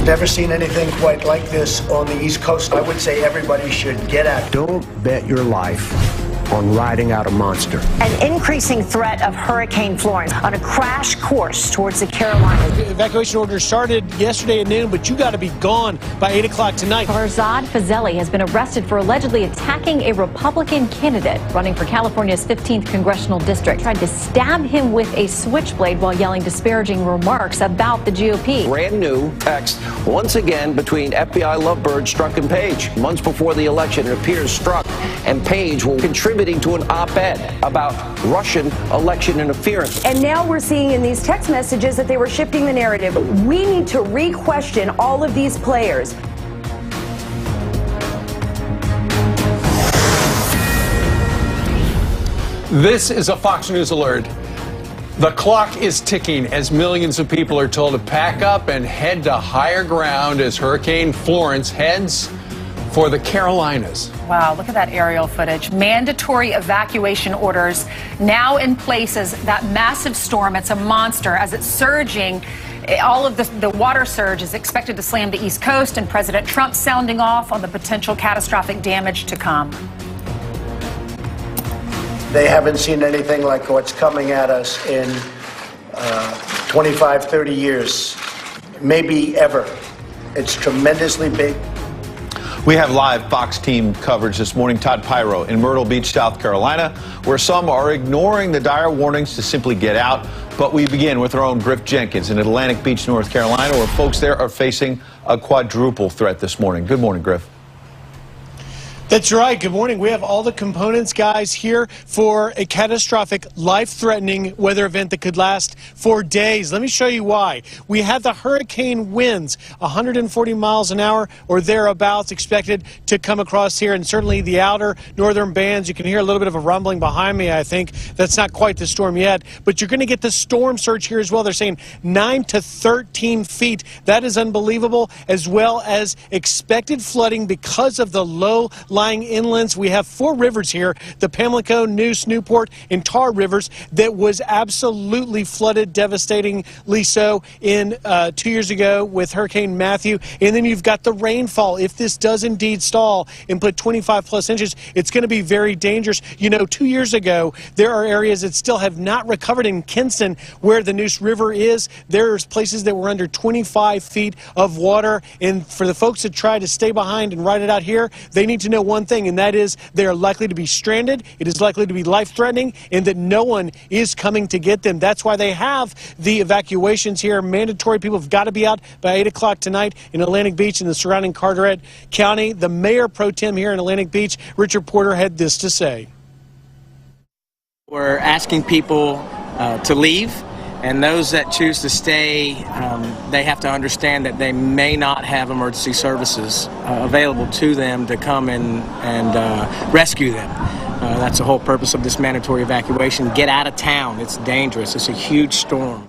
Never seen anything quite like this on the East Coast. I would say everybody should get out. Don't bet your life on riding out a monster. An increasing threat of Hurricane Florence on a crash course towards the Carolinas. The evacuation order started yesterday at noon, but you got to be gone by 8 o'clock tonight. Farzad Fazeli has been arrested for allegedly attacking a Republican candidate running for California's 15th congressional district. Tried to stab him with a switchblade while yelling disparaging remarks about the GOP. Brand new text once again between FBI lovebirds Strzok and Page. Months before the election, it appears Strzok and Page were contributing to an op-ed about Russian election interference. And now we're seeing in these text messages that they were shifting the narrative. We need to re-question all of these players. This is a Fox News alert. The clock is ticking as millions of people are told to pack up and head to higher ground as Hurricane Florence heads for the Carolinas. Wow, look at that aerial footage. Mandatory evacuation orders now in place as that massive storm. It's a monster as it's surging. All of the water surge is expected to slam the East Coast, and President Trump sounding off on the potential catastrophic damage to come. They haven't seen anything like what's coming at us in 25, 30 years, maybe ever. It's tremendously big. We have live Fox team coverage this morning. Todd Pyro in Myrtle Beach, South Carolina, where some are ignoring the dire warnings to simply get out. But we begin with our own Griff Jenkins in Atlantic Beach, North Carolina, where folks there are facing a quadruple threat this morning. Good morning, Griff. That's right. Good morning. We have all the components, guys, here for a catastrophic, life-threatening weather event that could last for days. Let me show you why. We have the hurricane winds, 140 miles an hour or thereabouts, expected to come across here, and certainly the outer northern bands. You can hear a little bit of a rumbling behind me, I think. That's not quite the storm yet, but you're going to get the storm surge here as well. They're saying 9 to 13 feet. That is unbelievable, as well as expected flooding because of the low-lying inlands. We have 4 rivers here, the Pamlico, Neuse, Newport, and Tar rivers, that was absolutely flooded, devastatingly so, in 2 years ago with Hurricane Matthew. And then you've got the rainfall. If this does indeed stall and put 25 plus inches, it's going to be very dangerous. You know, 2 years ago, there are areas that still have not recovered in Kinston, where the Neuse River is. There's places that were under 25 feet of water. And for the folks that try to stay behind and ride it out here, they need to know one thing, and that is they are likely to be stranded. It is likely to be life-threatening, and that no one is coming to get them. That's why they have the evacuations here. Mandatory. People have got to be out by 8 o'clock tonight in Atlantic Beach and the surrounding Carteret County. The mayor pro tem here in Atlantic Beach, Richard Porter, had this to say. We're asking people to leave. And those that choose to stay, they have to understand that they may not have emergency services available to them to come and rescue them. That's the whole purpose of this mandatory evacuation. Get out of town. It's dangerous. It's a huge storm.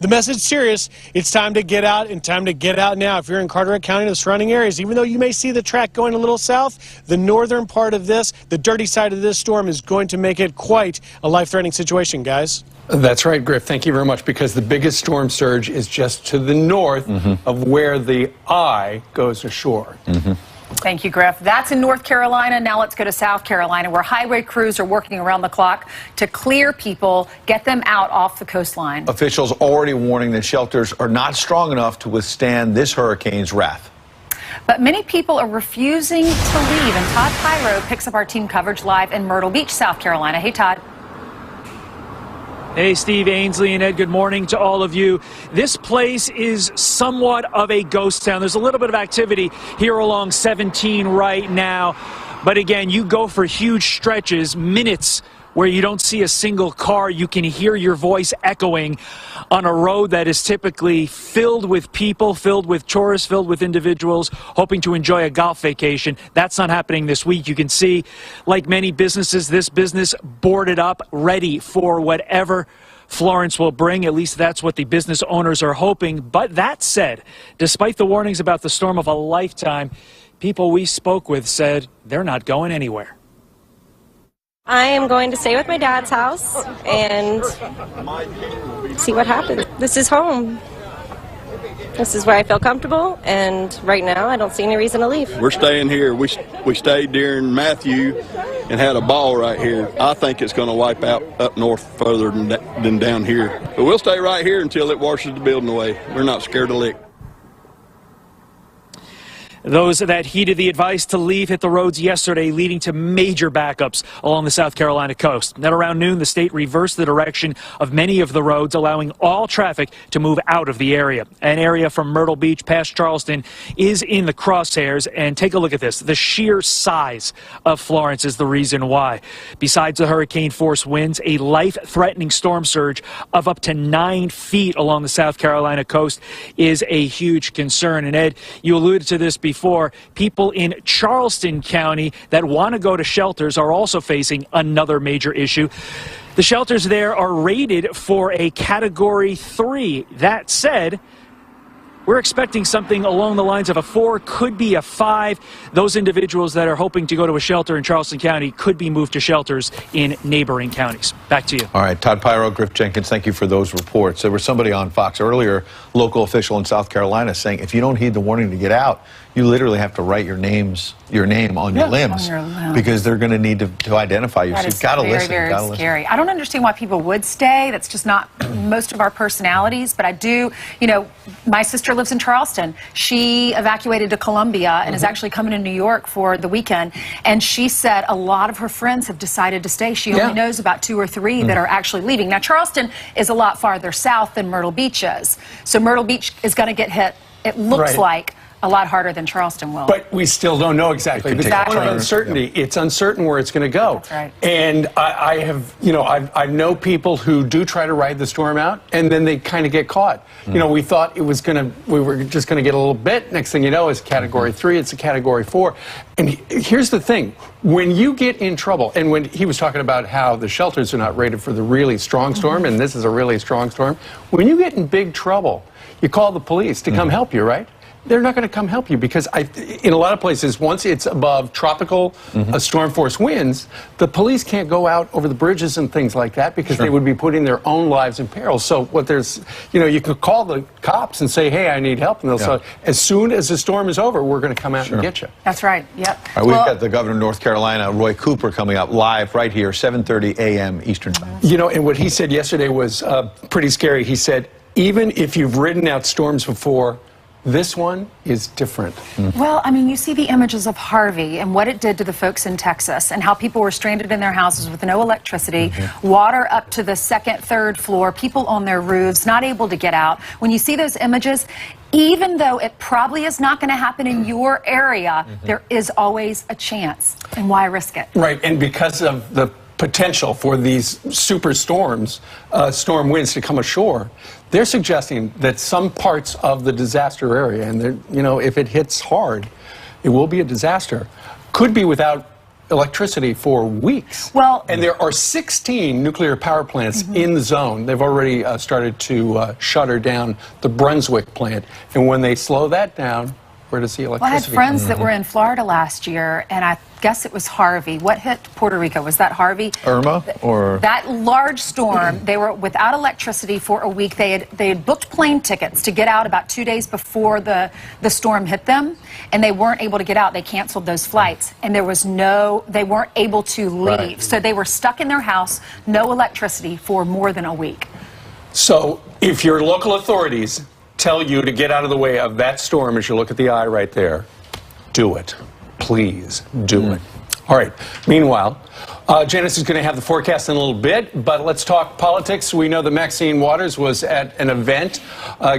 The message is serious. It's time to get out, and time to get out now. If you're in Carteret County and the surrounding areas, even though you may see the track going a little south, the northern part of this, the dirty side of this storm, is going to make it quite a life-threatening situation, guys. That's right, Griff. Thank you very much, because the biggest storm surge is just to the north of where the eye goes ashore. Thank you, Griff. That's in North Carolina. Now let's go to South Carolina, where highway crews are working around the clock to clear people, get them out off the coastline. Officials already warning that shelters are not strong enough to withstand this hurricane's wrath. But many people are refusing to leave, and Todd Pyro picks up our team coverage live in Myrtle Beach, South Carolina. Hey, Todd. Hey, Steve, Ainsley, and Ed, good morning to all of you. This place is somewhat of a ghost town. There's a little bit of activity here along 17 right now. But again, you go for huge stretches, minutes, where you don't see a single car. You can hear your voice echoing on a road that is typically filled with people, filled with tourists, filled with individuals hoping to enjoy a golf vacation. That's not happening this week. You can see, like many businesses, this business boarded up, ready for whatever Florence will bring. At least that's what the business owners are hoping. But that said, despite the warnings about the storm of a lifetime, people we spoke with said they're not going anywhere. I am going to stay with my dad's house and see what happens. This is home. This is where I feel comfortable, and right now I don't see any reason to leave. We're staying here. We stayed during Matthew and had a ball right here. I think it's going to wipe out up north further than down here. But we'll stay right here until it washes the building away. We're not scared to lick. Those that heeded the advice to leave hit the roads yesterday, leading to major backups along the South Carolina coast. At around noon, the state reversed the direction of many of the roads, allowing all traffic to move out of the area. An area from Myrtle Beach past Charleston is in the crosshairs. And take a look at this. The sheer size of Florence is the reason why. Besides the hurricane force winds, a life-threatening storm surge of up to 9 feet along the South Carolina coast is a huge concern. And Ed, you alluded to this before. People in Charleston County that want to go to shelters are also facing another major issue. The shelters there are rated for a Category 3. That said, we're expecting something along the lines of a 4, could be a 5. Those individuals that are hoping to go to a shelter in Charleston County could be moved to shelters in neighboring counties. Back to you. All right, Todd Pyro, Griff Jenkins, thank you for those reports. There was somebody on Fox earlier, local official in South Carolina, saying if you don't heed the warning to get out, you literally have to write your name on your limbs, because they're going to need to identify you. That So is you've got to very, listen. very scary. I don't understand why people would stay. That's just not most of our personalities. But I do, you know, my sister lives in Charleston. She evacuated to Columbia and is actually coming to New York for the weekend. And she said a lot of her friends have decided to stay. She only knows about 2 or 3 that are actually leaving. Now, Charleston is a lot farther south than Myrtle Beach is. So Myrtle Beach is going to get hit, it looks like, a lot harder than Charleston will. But we still don't know exactly. There's a lot of uncertainty. It's uncertain where it's going to go. That's right. And I have, you know, I know people who do try to ride the storm out, and then they kind of get caught. You know, we thought it was we were just going to get a little bit. Next thing you know, it's Category 3. It's a Category 4. And here's the thing: when you get in trouble, and when he was talking about how the shelters are not rated for the really strong storm, and this is a really strong storm, when you get in big trouble, you call the police to come help you, right? They're not going to come help you because in a lot of places, once it's above tropical storm force winds, the police can't go out over the bridges and things like that because they would be putting their own lives in peril. So you could call the cops and say, hey, I need help. And they'll say, as soon as the storm is over, we're going to come out and get you. That's right. Yep. All right, we've got the governor of North Carolina, Roy Cooper, coming up live right here, 7:30 a.m. Eastern Time. You know, and what he said yesterday was pretty scary. He said, even if you've ridden out storms before, this one is different. Well, I mean, you see the images of Harvey and what it did to the folks in Texas and how people were stranded in their houses with no electricity, water up to the 2nd, 3rd floor, people on their roofs, not able to get out. When you see those images, even though it probably is not going to happen in your area, there is always a chance. And why risk it? Right, and because of the potential for these super storms, storm winds to come ashore, they're suggesting that some parts of the disaster area, and you know, if it hits hard, it will be a disaster, could be without electricity for weeks. Well, and there are 16 nuclear power plants in the zone. They've already started to shutter down the Brunswick plant, and when they slow that down, where does the electricity? Well, I had friends that were in Florida last year, and I guess it was Harvey. What hit Puerto Rico? Was that Harvey? Irma? Or that large storm? They were without electricity for a week. They had booked plane tickets to get out about 2 days before the storm hit them, and they weren't able to get out. They canceled those flights, and they weren't able to leave. So they were stuck in their house, no electricity for more than a week. So if your local authorities tell you to get out of the way of that storm, as you look at the eye right there, do it. Please do it. All right. Meanwhile, Janice is going to have the forecast in a little bit, but let's talk politics. We know that Maxine Waters was at an event,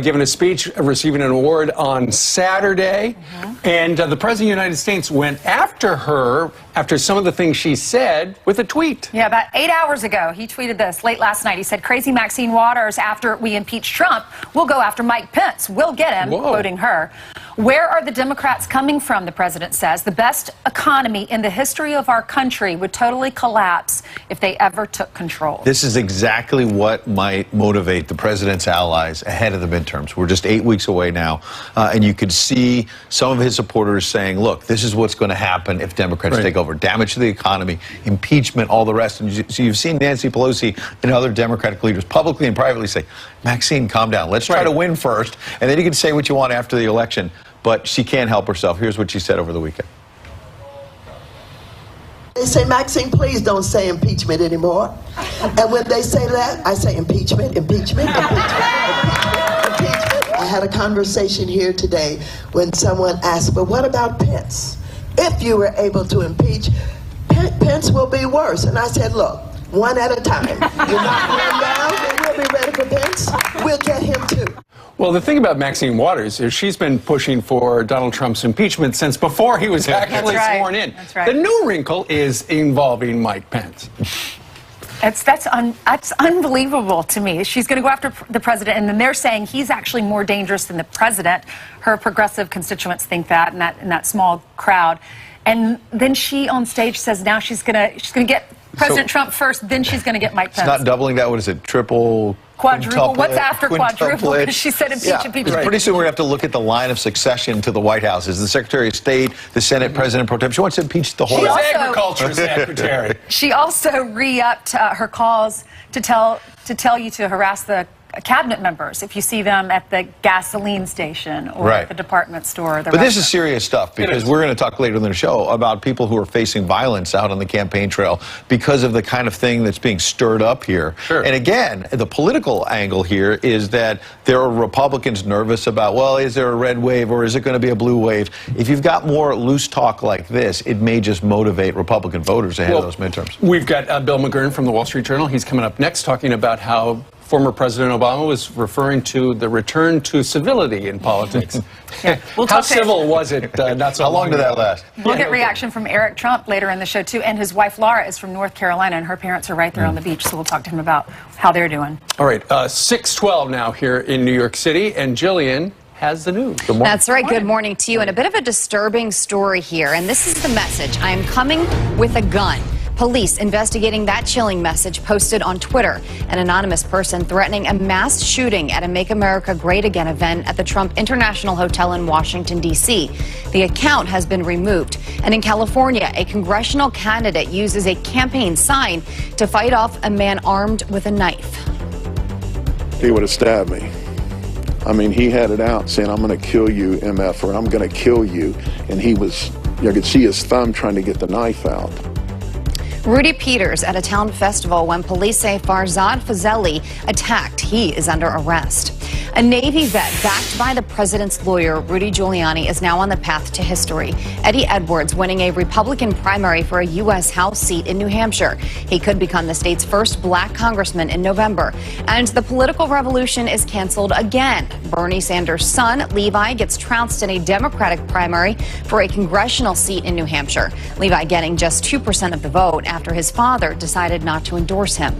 giving a speech, receiving an award on Saturday, and the President of the United States went after her after some of the things she said with a tweet. Yeah, about 8 hours ago, he tweeted this late last night. He said, crazy Maxine Waters, after we impeach Trump, we'll go after Mike Pence. We'll get him, quoting her. Where are the Democrats coming from, the president says. The best economy in the history of our country would totally collapse if they ever took control. This is exactly what might motivate the president's allies ahead of the midterms. We're just 8 weeks away now, and you could see some of his supporters saying, look, this is what's going to happen if Democrats take over. Damage to the economy, impeachment, all the rest. And so you've seen Nancy Pelosi and other Democratic leaders publicly and privately say, Maxine, calm down. Let's try to win first, and then you can say what you want after the election. But she can't help herself. Here's what she said over the weekend. They say, Maxine, please don't say impeachment anymore. And when they say that, I say impeachment, impeachment, impeachment, impeachment. I had a conversation here today when someone asked, but what about Pence? If you were able to impeach, Pence will be worse. And I said, look, one at a time. You're not going down, then we'll be ready for Pence. We'll get him too. Well, the thing about Maxine Waters is she's been pushing for Donald Trump's impeachment since before he was actually sworn in. That's right. The new wrinkle is involving Mike Pence. That's unbelievable to me. She's going to go after the president, and then they're saying he's actually more dangerous than the president. Her progressive constituents think that in that small crowd. And then she on stage says now she's going to get President Trump first, then she's going to get Mike Pence. It's not doubling that. What is it? Triple? Quadruple. What's after quadruple? Because she said impeach impeachment. Pretty soon we're going to have to look at the line of succession to the White House. Is the Secretary of State, the Senate President Pro Tem? She wants to impeach the whole She's Agriculture Secretary. She also re-upped her calls to tell you to harass the cabinet members if you see them at the gasoline station or at the department store. But this is serious stuff, because we're going to talk later in the show about people who are facing violence out on the campaign trail because of the kind of thing that's being stirred up here. And again, the political angle here is that there are Republicans nervous about, well, is there a red wave or is it going to be a blue wave? If you've got more loose talk like this, it may just motivate Republican voters ahead of those midterms. We've got Bill McGurn from the Wall Street Journal. He's coming up next talking about how former President Obama was referring to the return to civility in politics. How civil was it not so How long did that last? We'll get reaction from Eric Trump later in the show, too. And his wife, Laura, is from North Carolina, and her parents are right there on the beach. So we'll talk to him about how they're doing. All right, 6:12 now here in New York City, and Jillian has the news. Good morning. That's right. Good morning to you. And a bit of a disturbing story here. And this is the message. I am coming with a gun. Police investigating that chilling message posted on Twitter. An anonymous person threatening a mass shooting at a Make America Great Again event at the Trump International Hotel in Washington, D.C. The account has been removed. And in California, a congressional candidate uses a campaign sign to fight off a man armed with a knife. He would have stabbed me. I mean, he had it out saying, I'm going to kill you, MF, or I'm going to kill you. And he was, you could see his thumb trying to get the knife out. Rudy Peters at a town festival when police say Farzad Fazeli attacked. He is under arrest. A Navy vet backed by the president's lawyer, Rudy Giuliani, is now on the path to history. Eddie Edwards winning a Republican primary for a U.S. House seat in New Hampshire. He could become the state's first black congressman in November. And the political revolution is canceled again. Bernie Sanders' son, Levi, gets trounced in a Democratic primary for a congressional seat in New Hampshire. Levi getting just 2% of the vote after his father decided not to endorse him.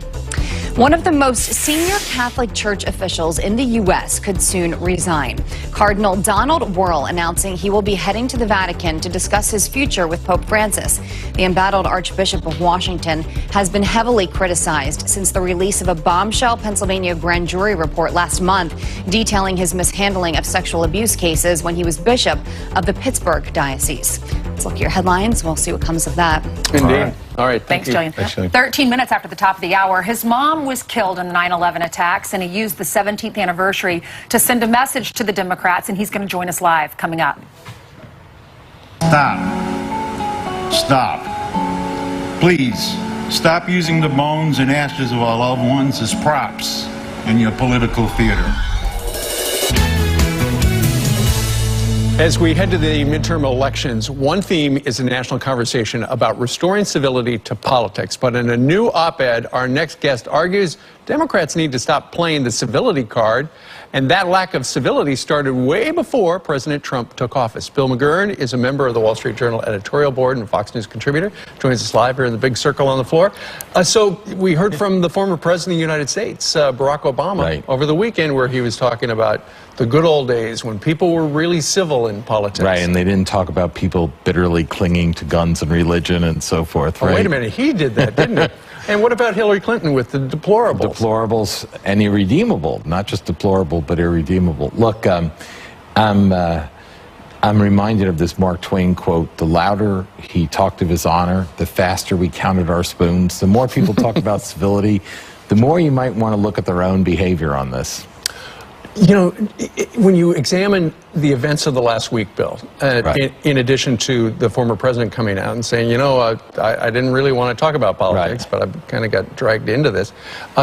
One of the most senior Catholic Church officials in the U.S. could soon resign. Cardinal Donald Wuerl announcing he will be heading to the Vatican to discuss his future with Pope Francis. The embattled Archbishop of Washington has been heavily criticized since the release of a bombshell Pennsylvania grand jury report last month detailing his mishandling of sexual abuse cases when he was bishop of the Pittsburgh Diocese. Let's look at your headlines. We'll see what comes of that. Indeed. All right. Thanks, Jillian. 13 minutes after the top of the hour, his mom was killed in the 9/11 attacks, and he used the 17th anniversary to send a message to the Democrats, and he's going to join us live coming up. Stop. Stop. Please, stop using the bones and ashes of our loved ones as props in your political theater. As we head to the midterm elections, one theme is a national conversation about restoring civility to politics. But in a new op-ed, our next guest argues Democrats need to stop playing the civility card And that lack of civility started way before President Trump took office. Bill McGurn is a member of the Wall Street Journal editorial board and Fox News contributor. Joins us live here in the big circle on the floor. So we heard from the former president of the United States, Barack Obama, over the weekend, where he was talking about the good old days when people were really civil in politics. Right, and they didn't talk about people bitterly clinging to guns and religion and so forth, Oh, right? wait a minute, he did that, didn't he? And what about Hillary Clinton with the deplorables? Deplorables and irredeemable, not just deplorable, but irredeemable. Look, I'm reminded of this Mark Twain quote: the louder he talked of his honor, the faster we counted our spoons. The more people talk about civility, the more you might want to look at their own behavior on this. You know, when you examine the events of the last week, Bill, in addition to the former president coming out and saying, you know, I didn't really want to talk about politics, but I kind of got dragged into this.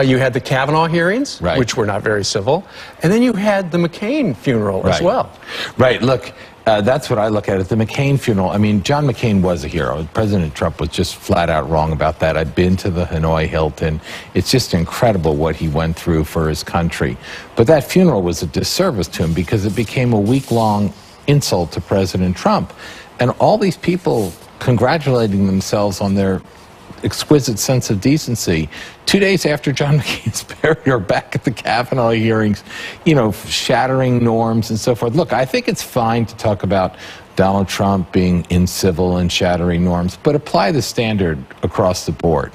You had the Kavanaugh hearings, which were not very civil, and then you had the McCain funeral as well. Right, look, that's what I look at the McCain funeral. I mean, John McCain was a hero. President Trump was just flat out wrong about that. I've been to the Hanoi Hilton. It's just incredible what he went through for his country. But that funeral was a disservice to him because it became a week-long insult to President Trump. And all these people congratulating themselves on their exquisite sense of decency 2 days after John McCain's burial, back at the Kavanaugh hearings, you know, shattering norms and so forth. Look, I think it's fine to talk about Donald Trump being incivil and shattering norms, but apply the standard across the board.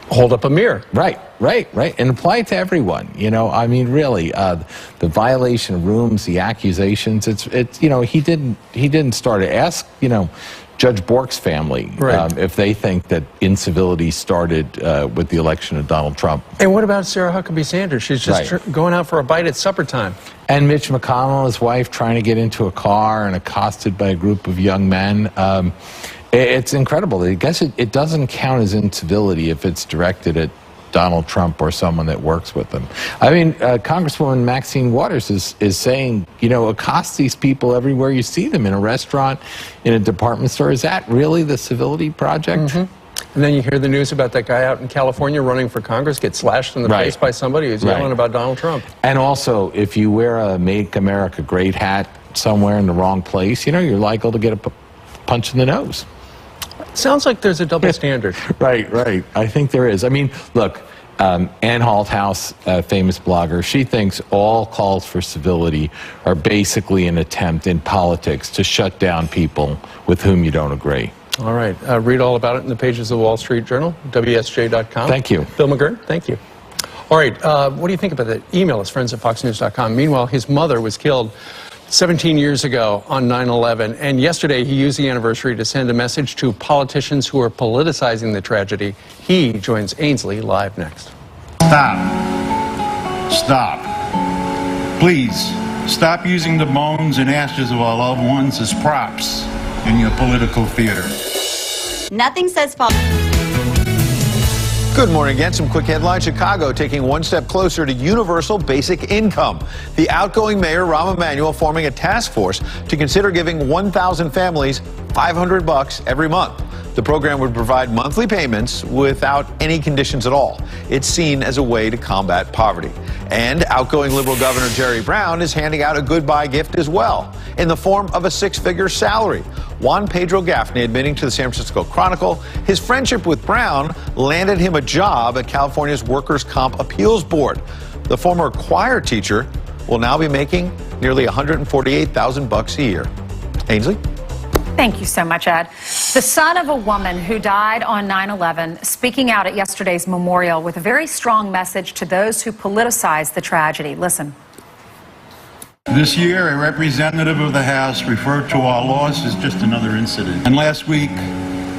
Hold up a mirror. Right, and apply it to everyone. You know, I mean, really, the violation of rooms, the accusations. It's you know, he didn't start it. Ask, you know, Judge Bork's family if they think that incivility started with the election of Donald Trump. And what about Sarah Huckabee Sanders? She's just going out for a bite at supper time. And Mitch McConnell, his wife, trying to get into a car and accosted by a group of young men. It's incredible. I guess it doesn't count as incivility if it's directed at Donald Trump or someone that works with him. I mean, Congresswoman Maxine Waters is saying, you know, accost these people everywhere you see them, in a restaurant, in a department store. Is that really the civility project? And then you hear the news about that guy out in California running for Congress, get slashed in the face by somebody who's yelling about Donald Trump. And also, if you wear a Make America Great hat somewhere in the wrong place, you know, you're liable to get a punch in the nose. Sounds like there's a double standard. Right. I think there is. I mean, look, Ann Holthouse, a famous blogger, she thinks all calls for civility are basically an attempt in politics to shut down people with whom you don't agree. All right. Read all about it in the pages of the Wall Street Journal, WSJ.com. Thank you. Bill McGurn, thank you. All right. What do you think about that? Email us, friends@foxnews.com. Meanwhile, his mother was killed 17 years ago on 9/11, and yesterday he used the anniversary to send a message to politicians who are politicizing the tragedy. He joins Ainsley live next. Stop. Please, stop using the bones and ashes of our loved ones as props in your political theater. Nothing says Good morning again. Some quick headlines. Chicago taking one step closer to universal basic income. The outgoing mayor, Rahm Emanuel, forming a task force to consider giving 1,000 families $500 every month. The program would provide monthly payments without any conditions at all. It's seen as a way to combat poverty. And outgoing Liberal Governor Jerry Brown is handing out a goodbye gift as well, in the form of a six-figure salary. Juan Pedro Gaffney admitting to the San Francisco Chronicle his friendship with Brown landed him a job at California's Workers' Comp Appeals Board. The former choir teacher will now be making nearly $148,000 a year. Ainsley? Thank you so much, Ed. The son of a woman who died on 9/11, speaking out at yesterday's memorial with a very strong message to those who politicize the tragedy. Listen. This year, a representative of the House referred to our loss as just another incident. And last week,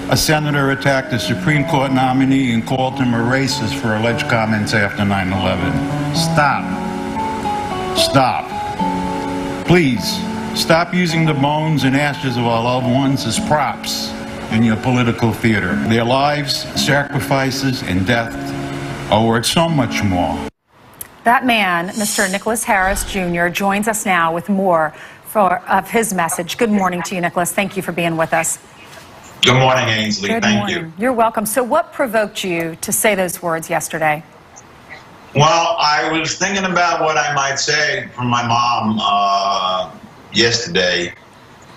a senator attacked a Supreme Court nominee and called him a racist for alleged comments after 9/11. Stop. Please, stop using the bones and ashes of our loved ones as props in your political theater. Their lives, sacrifices, and death are worth so much more. That man, Mr. Nicholas Harris Jr., joins us now with more of his message. Good morning to you, Nicholas. Thank you for being with us. Good morning, Ainsley. Thank you. You're welcome. So what provoked you to say those words yesterday? Well, I was thinking about what I might say from my mom yesterday,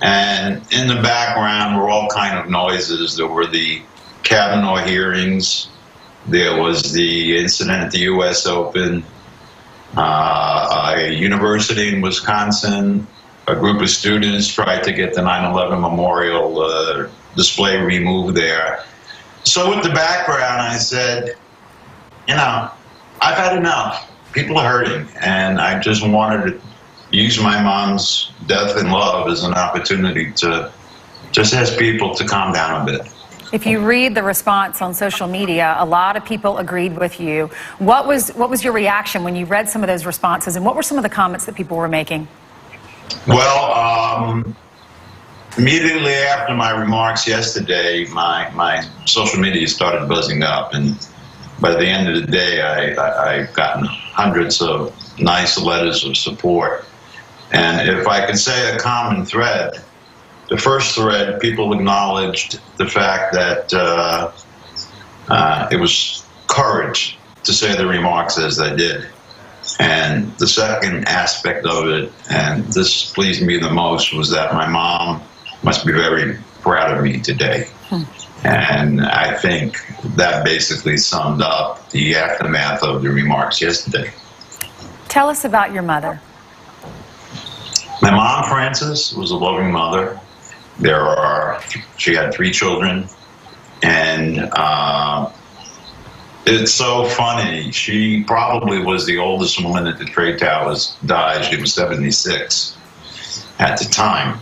and in the background were all kind of noises. There were the Kavanaugh hearings, there was the incident at the U.S. Open, a university in Wisconsin, a group of students tried to get the 9/11 memorial display removed there. So with the background, I said, you know, I've had enough. People are hurting, and I just wanted to use my mom's death in love as an opportunity to just ask people to calm down a bit. If you read the response on social media, a lot of people agreed with you. What was your reaction when you read some of those responses, and what were some of the comments that people were making? Well, immediately after my remarks yesterday, my social media started buzzing up, and by the end of the day, I've gotten hundreds of nice letters of support. And if I could say a common thread, the first thread, people acknowledged the fact that it was courage to say the remarks as they did. And the second aspect of it, and this pleased me the most, was that my mom must be very proud of me today. And I think that basically summed up the aftermath of the remarks yesterday. Tell us about your mother. My mom, Frances, was a loving mother. She had 3 children, and it's so funny. She probably was the oldest woman at the trade towers. Died. She was 76 at the time.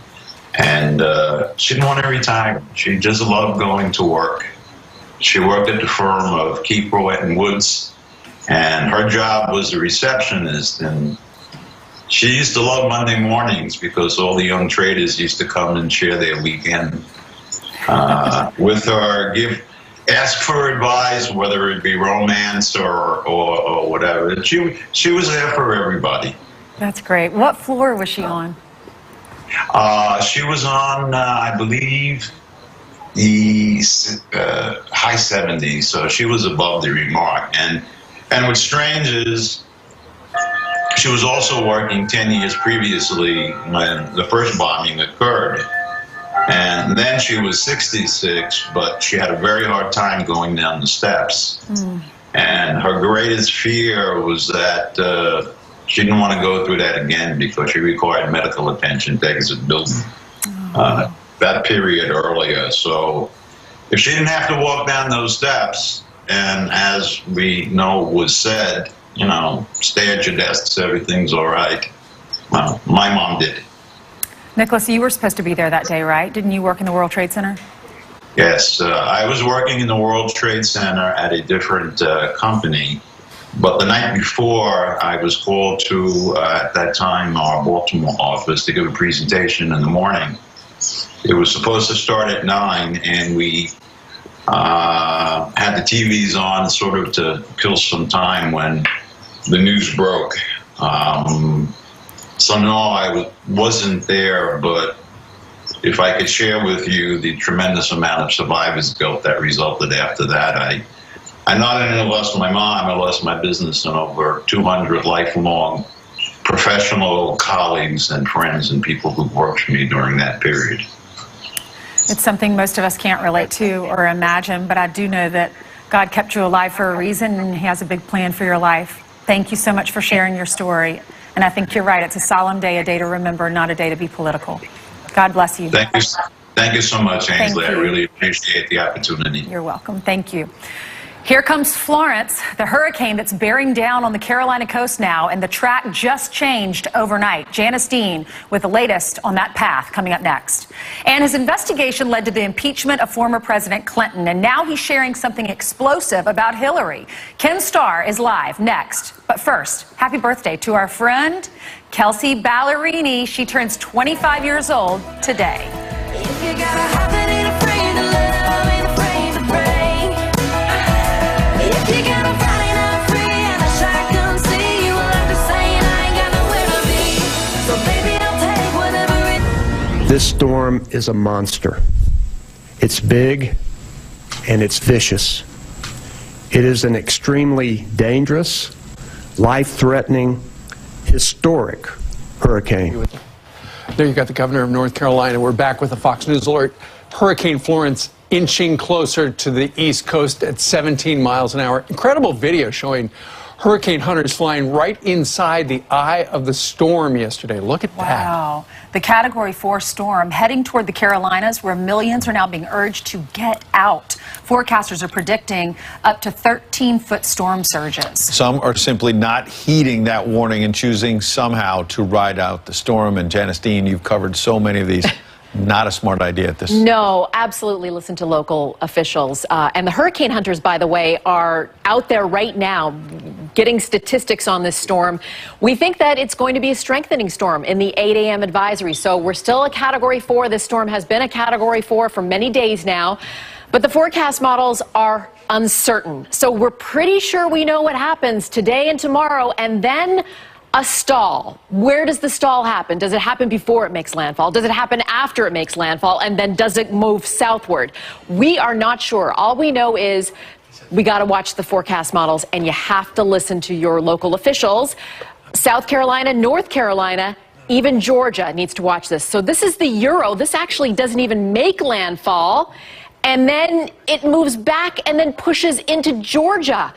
And she didn't want to retire. She just loved going to work. She worked at the firm of Keefe, Bruyette and Woods, and her job was a receptionist. And she used to love Monday mornings because all the young traders used to come and share their weekend with her, ask for advice, whether it be romance or whatever. She was there for everybody. That's great. What floor was she on? She was on, I believe, the high 70s, so she was above the remark. And what's strange is she was also working 10 years previously when the first bombing occurred. And then she was 66, but she had a very hard time going down the steps. And her greatest fear was that she didn't want to go through that again because she required medical attention to exit the building that period earlier. So if she didn't have to walk down those steps, and as we know was said, you know, stay at your desks, everything's all right. Well, my mom did. Nicholas, you were supposed to be there that day, right? Didn't you work in the World Trade Center? Yes, I was working in the World Trade Center at a different company. But the night before, I was called to, at that time, our Baltimore office to give a presentation in the morning. It was supposed to start at 9, and we had the TVs on sort of to kill some time when the news broke. So no, I wasn't there, but if I could share with you the tremendous amount of survivor's guilt that resulted after that, I not only lost my mom, I lost my business and over 200 lifelong professional colleagues and friends and people who worked for me during that period. It's something most of us can't relate to or imagine, but I do know that God kept you alive for a reason, and He has a big plan for your life. Thank you so much for sharing your story. And I think you're right. It's a solemn day, a day to remember, not a day to be political. God bless you. Thank you so much, Ainsley. I really appreciate the opportunity. You're welcome. Thank you. Here comes Florence, the hurricane that's bearing down on the Carolina coast now, and the track just changed overnight. Janice Dean with the latest on that path coming up next. And his investigation led to the impeachment of former President Clinton, and now he's sharing something explosive about Hillary. Ken Starr is live next. But first, happy birthday to our friend Kelsey Ballerini. She turns 25 years old today. This storm is a monster. It's big and it's vicious. It is an extremely dangerous, life-threatening, historic hurricane. There you got the governor of North Carolina. We're back with a Fox News alert. Hurricane Florence inching closer to the East Coast at 17 miles an hour. Incredible video showing hurricane hunters flying right inside the eye of the storm yesterday. Look at that. Wow. The Category 4 storm heading toward the Carolinas, where millions are now being urged to get out. Forecasters are predicting up to 13-foot storm surges. Some are simply not heeding that warning and choosing somehow to ride out the storm. And Janice Dean, you've covered so many of these. Not a smart idea at this. No, absolutely listen to local officials. And the hurricane hunters, by the way, are out there right now getting statistics on this storm. We think that it's going to be a strengthening storm in the 8 a.m. advisory. So we're still a Category 4. This storm has been a Category 4 for many days now. But the forecast models are uncertain. So we're pretty sure we know what happens today and tomorrow. And then a stall. Where does the stall happen? Does it happen before it makes landfall? Does it happen after it makes landfall? And then does it move southward? We are not sure. All we know is we got to watch the forecast models, and you have to listen to your local officials. South Carolina, North Carolina, even Georgia needs to watch this. So this is the Euro. This actually doesn't even make landfall. And then it moves back and then pushes into Georgia.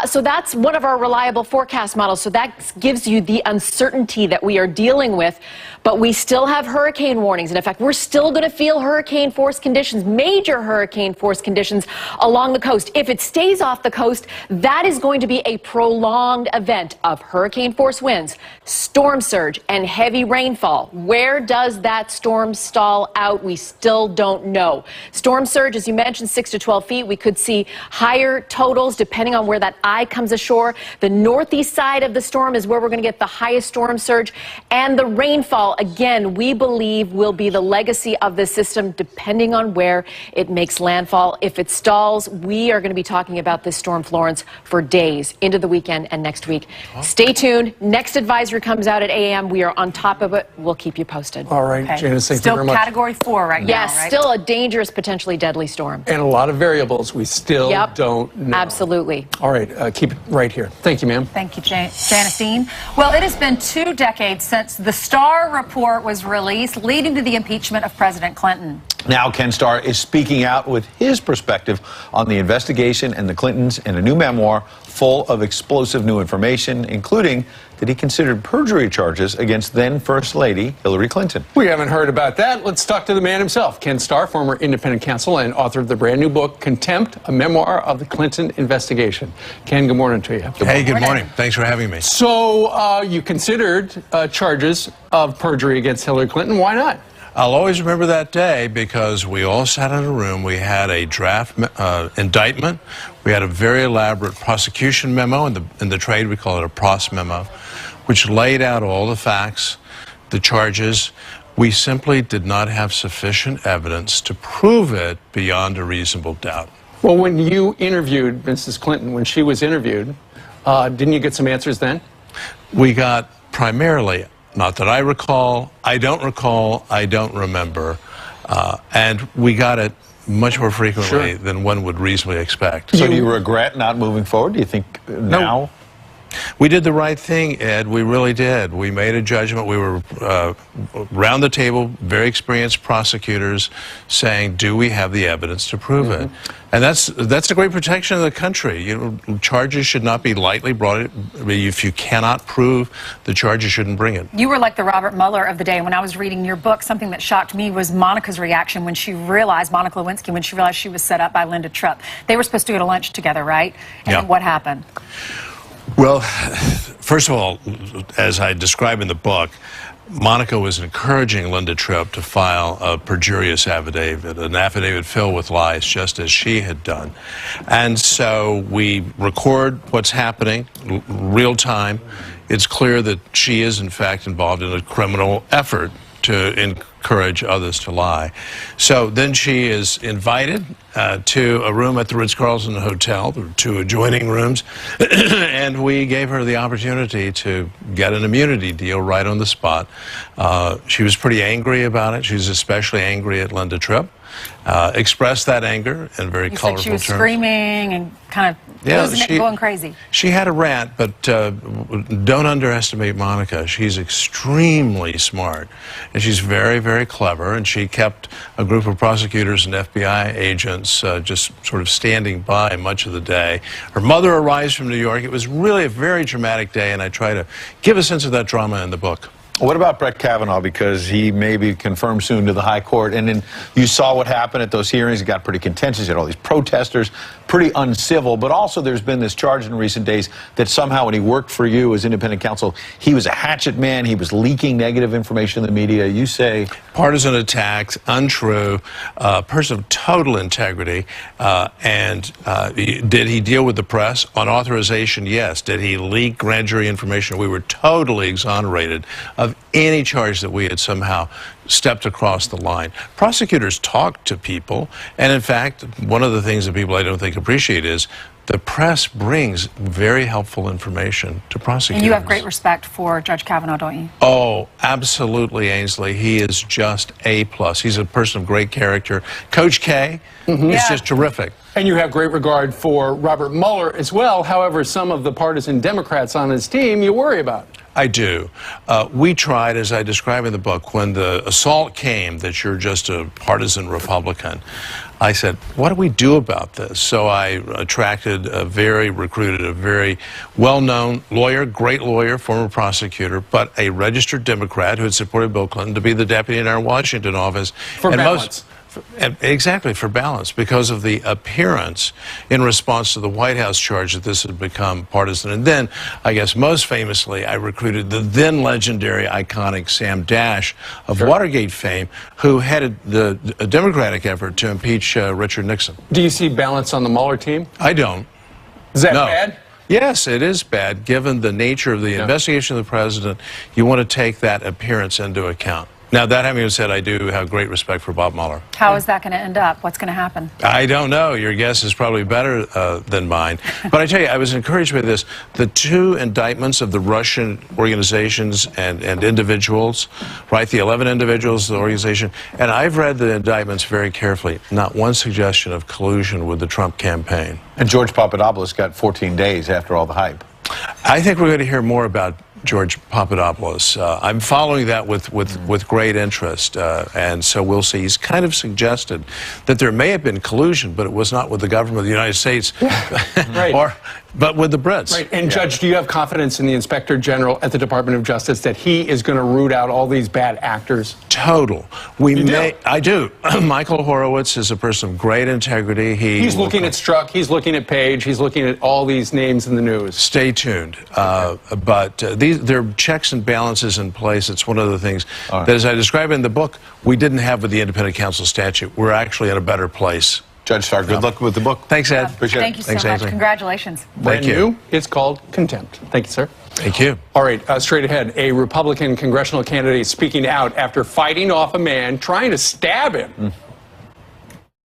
So that's one of our reliable forecast models. So that gives you the uncertainty that we are dealing with. But we still have hurricane warnings. And in fact, we're still going to feel hurricane force conditions, major hurricane force conditions along the coast. If it stays off the coast, that is going to be a prolonged event of hurricane force winds, storm surge, and heavy rainfall. Where does that storm stall out? We still don't know. Storm surge, as you mentioned, 6 to 12 feet. We could see higher totals depending on where that eye comes ashore. The northeast side of the storm is where we're going to get the highest storm surge. And the rainfall, again, we believe will be the legacy of the system depending on where it makes landfall. If it stalls, we are going to be talking about this storm Florence for days into the weekend and next week. Stay tuned. Next advisory comes out at 8 a.m. We are on top of it. We'll keep you posted. All right, Okay. Janice, thank you very Still much. Category 4 right now, Yes, right? still a dangerous, potentially deadly storm. And a lot of variables we still Yep. don't know. Absolutely. All right, keep it right here. Thank you, ma'am. Thank you, Janice Dean. Well, it has been 2 decades since the Starr report was released, leading to the impeachment of President Clinton. Now Ken Starr is speaking out with his perspective on the investigation and the Clintons in a new memoir full of explosive new information, including that he considered perjury charges against then First Lady Hillary Clinton. We haven't heard about that. Let's talk to the man himself, Ken Starr, former independent counsel and author of the brand new book, Contempt, a memoir of the Clinton investigation. Ken, good morning to you. Hey, good morning. Thanks for having me. So you considered charges of perjury against Hillary Clinton. Why not? I'll always remember that day because we all sat in a room. We had a draft indictment. We had a very elaborate prosecution memo. In the trade, we call it a pros memo, which laid out all the facts, the charges. We simply did not have sufficient evidence to prove it beyond a reasonable doubt. Well, when you interviewed Mrs. Clinton, when she was interviewed, didn't you get some answers then? We got primarily, not that I recall, I don't remember, and we got it much more frequently than one would reasonably expect. So do you regret not moving forward? Do you think now? We did the right thing, Ed. We really did. We made a judgment. We were around the table, very experienced prosecutors saying, do we have the evidence to prove it? And that's a great protection of the country. You know, charges should not be lightly brought. If you cannot prove the charge, you shouldn't bring it. You were like the Robert Mueller of the day. When I was reading your book, something that shocked me was Monica's reaction when she realized, Monica Lewinsky, when she realized she was set up by Linda Tripp. They were supposed to go to lunch together, right? And then what happened? Well, first of all, as I describe in the book, Monica was encouraging Linda Tripp to file a perjurious affidavit, an affidavit filled with lies, just as she had done. And so we record what's happening, real time. It's clear that she is, in fact, involved in a criminal effort to encourage others to lie. So then she is invited to a room at the Ritz-Carlton Hotel, the 2 adjoining rooms, and we gave her the opportunity to get an immunity deal right on the spot. She was pretty angry about it. She was especially angry at Linda Tripp. expressed that anger in very You colorful said she was terms. screaming and kind of losing it, going crazy. She had a rant, but don't underestimate Monica. She's extremely smart, and she's very, very clever, and she kept a group of prosecutors and FBI agents just sort of standing by much of the day. Her mother arrives from New York. It was really a very dramatic day, and I try to give a sense of that drama in the book. What about Brett Kavanaugh? Because he may be confirmed soon to the high court. And then you saw what happened at those hearings. It got pretty contentious. You had all these protesters, pretty uncivil. But also there's been this charge in recent days that somehow when he worked for you as independent counsel, he was a hatchet man. He was leaking negative information in the media. You say... Partisan attacks, untrue, person of total integrity. Did he deal with the press? On authorization, yes. Did he leak grand jury information? We were totally exonerated of any charge that we had somehow stepped across the line. Prosecutors talk to people, and in fact, one of the things that people I don't think appreciate is the press brings very helpful information to prosecutors. And you have great respect for Judge Kavanaugh, don't you? Oh, absolutely, Ainsley. He is just A+. He's a person of great character. Coach K is just terrific. And you have great regard for Robert Mueller as well. However, some of the partisan Democrats on his team you worry about. I do. We tried, as I describe in the book, when the assault came that you're just a partisan Republican, I said, what do we do about this? So I recruited a very well-known lawyer, great lawyer, former prosecutor, but a registered Democrat who had supported Bill Clinton to be the deputy in our Washington office. For balance. Exactly, for balance, because of the appearance in response to the White House charge that this had become partisan. And then, I guess most famously, I recruited the then legendary, iconic Sam Dash of Watergate fame, who headed the Democratic effort to impeach Richard Nixon. Do you see balance on the Mueller team? I don't. Is that bad? Yes, it is bad. Given the nature of the investigation of the president, you want to take that appearance into account. Now, that having been said, I do have great respect for Bob Mueller. How is that going to end up? What's going to happen? I don't know. Your guess is probably better than mine. But I tell you, I was encouraged by this. The two indictments of the Russian organizations and individuals, right? The 11 individuals, the organization. And I've read the indictments very carefully. Not one suggestion of collusion with the Trump campaign. And George Papadopoulos got 14 days after all the hype. I think we're going to hear more about George Papadopoulos. I'm following that with great interest, and so we'll see. He's kind of suggested that there may have been collusion, but it was not with the government of the United States, Right. but with the Brits. Right. And Judge, do you have confidence in the Inspector General at the Department of Justice that he is going to root out all these bad actors? Total. I do. Michael Horowitz is a person of great integrity. He's looking at Strzok, he's looking at Page, he's looking at all these names in the news. Stay tuned. But there are checks and balances in place. It's one of the things that, as I describe in the book, we didn't have with the independent counsel statute. We're actually in a better place. Judge Starr, good luck with the book. Thanks, Ed. Appreciate Thank you so much. Ainsley. Congratulations. Brand new. It's called Contempt. Thank you, sir. Thank you. All right, straight ahead, a Republican congressional candidate speaking out after fighting off a man trying to stab him.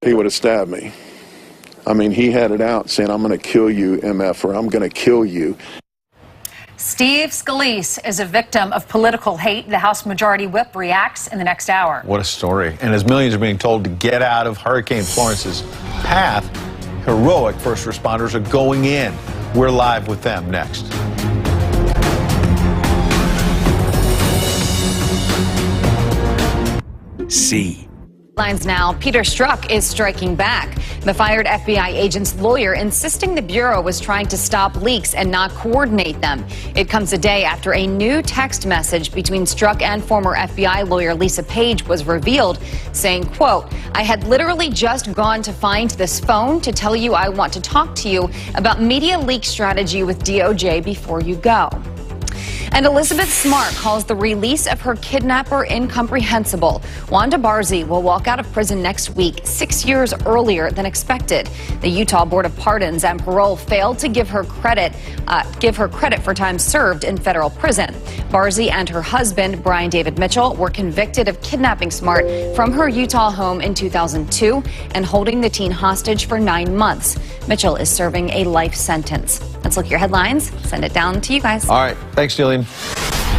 He would have stabbed me. I mean, he had it out saying, I'm going to kill you, MF, or I'm going to kill you. Steve Scalise is a victim of political hate. The House Majority Whip reacts in the next hour. What a story. And as millions are being told to get out of Hurricane Florence's path, heroic first responders are going in. We're live with them next. C. Lines now, Peter Strzok is striking back. The fired FBI agent's lawyer insisting the Bureau was trying to stop leaks and not coordinate them. It comes a day after a new text message between Strzok and former FBI lawyer Lisa Page was revealed, saying, quote, I had literally just gone to find this phone to tell you I want to talk to you about media leak strategy with DOJ before you go. And Elizabeth Smart calls the release of her kidnapper incomprehensible. Wanda Barzee will walk out of prison next week, 6 years earlier than expected. The Utah Board of Pardons and Parole failed to give her credit for time served in federal prison. Barzee and her husband, Brian David Mitchell, were convicted of kidnapping Smart from her Utah home in 2002 and holding the teen hostage for 9 months. Mitchell is serving a life sentence. Let's look at your headlines. Send it down to you guys. All right. Thanks, Jillian.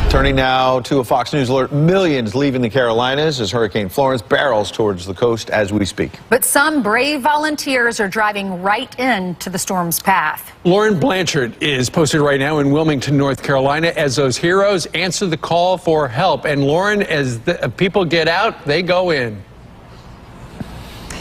Turning now to a Fox News alert. Millions leaving the Carolinas as Hurricane Florence barrels towards the coast as we speak. But some brave volunteers are driving right into the storm's path. Lauren Blanchard is posted right now in Wilmington, North Carolina, as those heroes answer the call for help. And Lauren, as the people get out, they go in.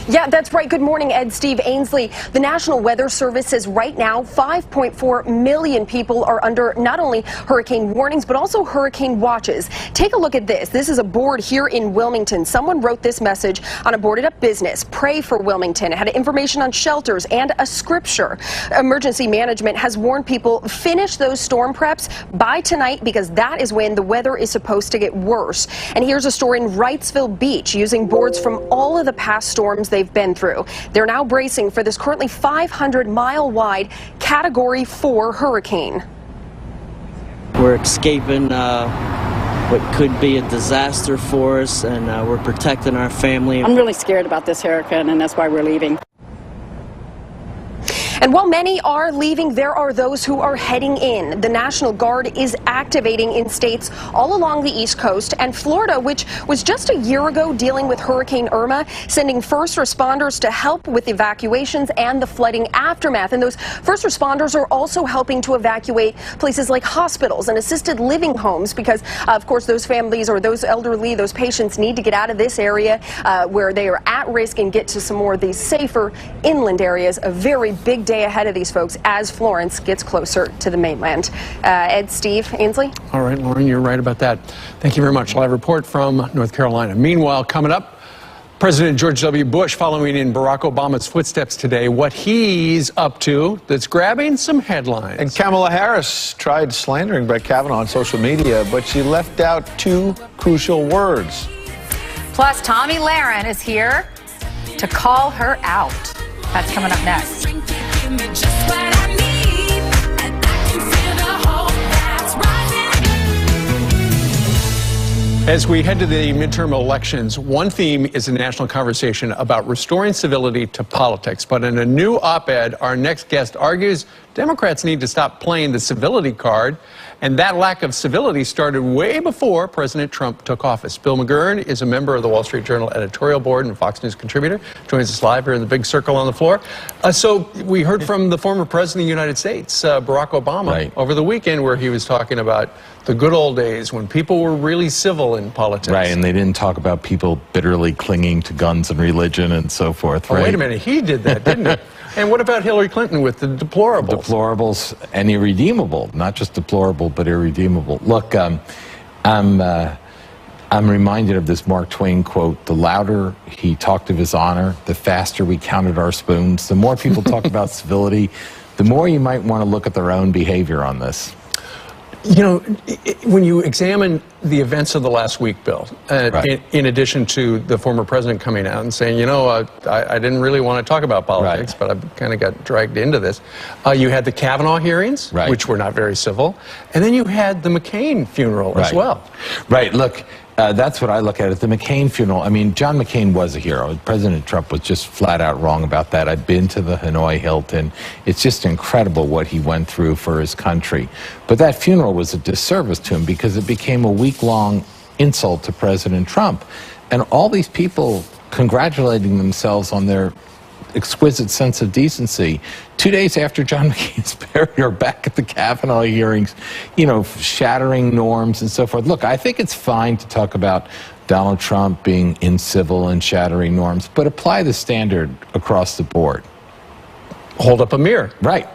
Yeah, that's right. Good morning, Ed, Steve, Ainsley. The National Weather Service says right now 5.4 million people are under not only hurricane warnings, but also hurricane watches. Take a look at this. This is a board here in Wilmington. Someone wrote this message on a boarded up business. Pray for Wilmington. It had information on shelters and a scripture. Emergency management has warned people finish those storm preps by tonight because that is when the weather is supposed to get worse. And here's a story in Wrightsville Beach using boards from all of the past storms they've been through. They're now bracing for this currently 500-mile-wide Category 4 hurricane. We're escaping what could be a disaster for us, and we're protecting our family. I'm really scared about this hurricane, and that's why we're leaving. And while many are leaving, there are those who are heading in. The National Guard is activating in states all along the East Coast, and Florida, which was just a year ago dealing with Hurricane Irma, sending first responders to help with evacuations and the flooding aftermath. And those first responders are also helping to evacuate places like hospitals and assisted living homes because, of course, those families or those elderly, those patients need to get out of this area where they are at risk and get to some more of these safer inland areas. A very big day ahead of these folks as Florence gets closer to the mainland. Ed, Steve, Ainsley? All right, Lauren, you're right about that. Thank you very much. Live report from North Carolina. Meanwhile, coming up, President George W. Bush following in Barack Obama's footsteps today, what he's up to that's grabbing some headlines. And Kamala Harris tried slandering Brett Kavanaugh on social media, but she left out two crucial words. Plus, Tommy Lahren is here to call her out. That's coming up next. As we head to the midterm elections, one theme is a national conversation about restoring civility to politics. But in a new op-ed, our next guest argues Democrats need to stop playing the civility card. And that lack of civility started way before President Trump took office. Bill McGurn is a member of the Wall Street Journal editorial board and Fox News contributor. Joins us live here in the big circle on the floor. So we heard from the former president of the United States, Barack Obama, over the weekend where he was talking about the good old days when people were really civil in politics. Right, and they didn't talk about people bitterly clinging to guns and religion and so forth, Oh, right? wait a minute, he did that, didn't he? And what about Hillary Clinton with the deplorables? Deplorables and irredeemable, not just deplorable, but irredeemable. Look, I'm reminded of this Mark Twain quote: the louder he talked of his honor, the faster we counted our spoons. The more people talk about civility, the more you might want to look at their own behavior on this. You know, when you examine the events of the last week, Bill, in addition to the former president coming out and saying, you know, I didn't really want to talk about politics, but I kind of got dragged into this. You had the Kavanaugh hearings, which were not very civil, and then you had the McCain funeral as well. Right, look, that's what I look at. At the McCain funeral, I mean, John McCain was a hero. President Trump was just flat out wrong about that. I've been to the Hanoi Hilton. It's just incredible what he went through for his country. But that funeral was a disservice to him because it became a week-long insult to President Trump. And all these people congratulating themselves on their exquisite sense of decency 2 days after John McCain's buried are back at the Kavanaugh hearings, you know, shattering norms and so forth. Look, I think it's fine to talk about Donald Trump being incivil and shattering norms, but apply the standard across the board. Hold up a mirror. Right,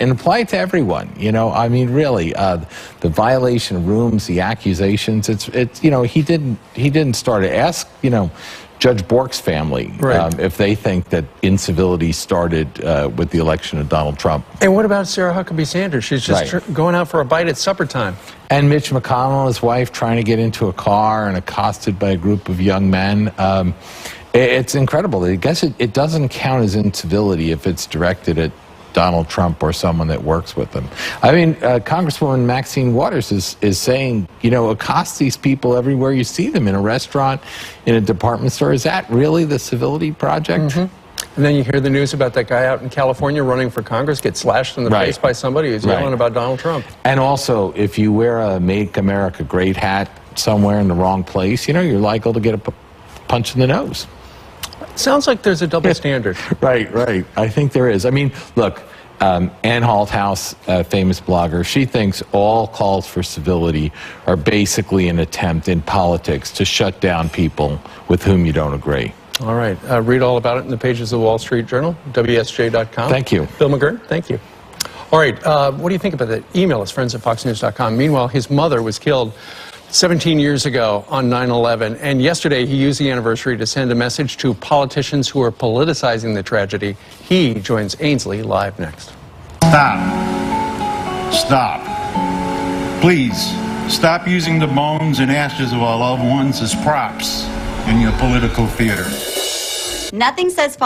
and apply it to everyone. You know, I mean, really, the violation of rooms, the accusations. It's you know, he didn't start it. Ask, you know, Judge Bork's family if they think that incivility started with the election of Donald Trump. And what about Sarah Huckabee Sanders? She's just going out for a bite at supper time. And Mitch McConnell and his wife trying to get into a car and accosted by a group of young men. It's incredible. I guess it doesn't count as incivility if it's directed at Donald Trump or someone that works with him. I mean, Congresswoman Maxine Waters is saying, you know, accost these people everywhere you see them, in a restaurant, in a department store. Is that really the civility project? And then you hear the news about that guy out in California running for Congress get slashed in the face by somebody who's yelling about Donald Trump. And also, if you wear a Make America Great hat somewhere in the wrong place, you know, you're liable to get a punch in the nose. Sounds like there's a double standard. Right. I think there is. I mean, look, Ann Holthouse, a famous blogger, she thinks all calls for civility are basically an attempt in politics to shut down people with whom you don't agree. All right. Read all about it in the pages of the Wall Street Journal, WSJ.com. Thank you. Bill McGurn, thank you. All right. What do you think about that? Email us, friends@foxnews.com. Meanwhile, his mother was killed 17 years ago on 9/11, and yesterday he used the anniversary to send a message to politicians who are politicizing the tragedy. He joins Ainsley live next. Stop. Please, stop using the bones and ashes of our loved ones as props in your political theater. Nothing says